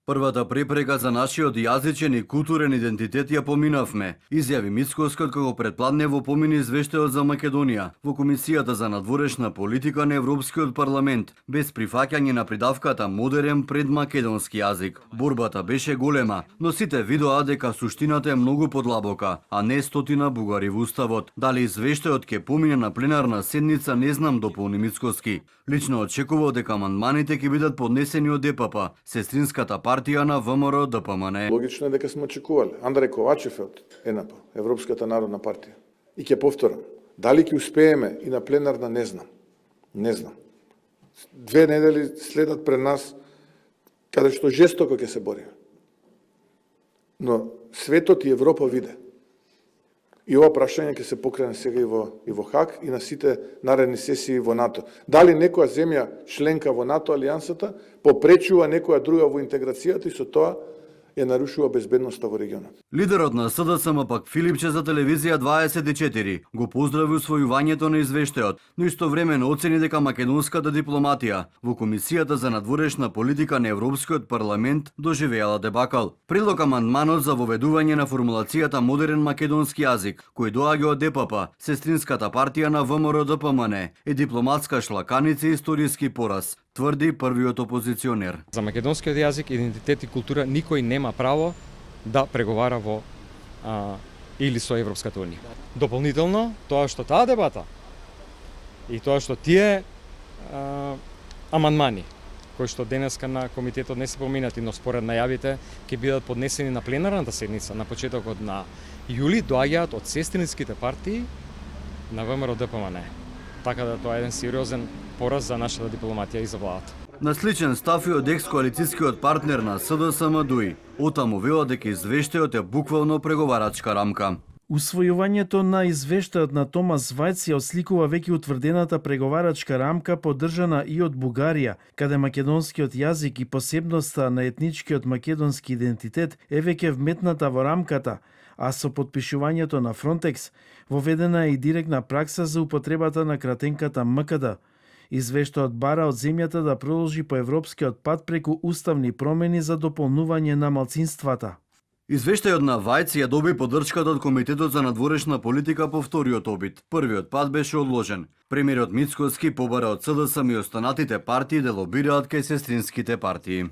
Првата препрека за нашиот јазичен и културен идентитет ја поминавме, изјави Мицкоски кога предпладнево помини извештајот за Македонија во Комисијата за надворешна политика на Европскиот парламент, без прифаќање на придавката модерен пред македонски јазик. Борбата беше голема, но сите видоа дека суштината е многу подлабока, а не стотина бугари во уставот. Дали извештајот ќе помине на пленарна седница, не знам, дополни Мицкоски. Лично очекувал дека амандманите ќе бидат поднесени од ДПП, сестринската партија на ВМРО ДПМН. Логично е дека сме очекувале. Андреј Ковачев од ЕНП, Европската народна партија. И ќе повторам, дали ќе успееме и на пленарна, не знам. Не знам. 2 недели следат пред нас, каде што жестоко ќе се бориме. Но светот и Европа виде. И ова прашање ќе се покрене сега и во Хаг и на сите наредни сесии во НАТО. Дали некоја земја членка во НАТО алијансата попречува некоја друга во интеграцијата и со тоа ја нарушува безбедноста во регионот. Лидерот на СДСМ пак Филипче за телевизија 24 го поздрави усвојувањето на извештајот, но истовремено оцени дека македонската дипломатија во Комисијата за надворешна политика на Европскиот парламент доживеала дебакал. Прилог амандманот за воведување на формулацијата модерен македонски јазик, кој доаѓа од ДПП, сестринската партија на ВМРО ДПМН, е дипломатска шлаканица и историски пораз, тврди првиот опозиционер. За македонскиот јазик, идентитет и култура никој нема право да преговара во или со Европската унија. Дополнително, тоа што таа дебата и тоа што тие амандмани кои што денеска на комитетот не се поминати, но според најавите ќе бидат поднесени на пленарната седница на почетокот на јули, доаѓаат од сестринските партии на ВМРО ДПМН. Така да тоа е еден сериозен пораз за нашата дипломатија и за владата. На сличен став и од екс-коалицијскиот партнер на СДСМ ДУИ. Отаму вела дека извештајот е буквално преговарачка рамка. Усвојувањето на извештајот на Томас Вајц ја осликува веќе утврдената преговарачка рамка поддржана и од Бугарија, каде македонскиот јазик и посебноста на етничкиот македонски идентитет е веќе вметната во рамката, а со подпишувањето на Фронтекс воведена е и директна пракса за употребата на кратенката МКД. Извештајот бара од земјата да продолжи по европскиот пат преку уставни промени за дополнување на малцинствата. Извештајот на Вајц ја доби поддршката од Комитетот за надворешна политика по вториот обид. Првиот пат беше одложен. Премиерот Мицкоски побара од СДСМ и останатите партии да лобираат кај сестринските партии.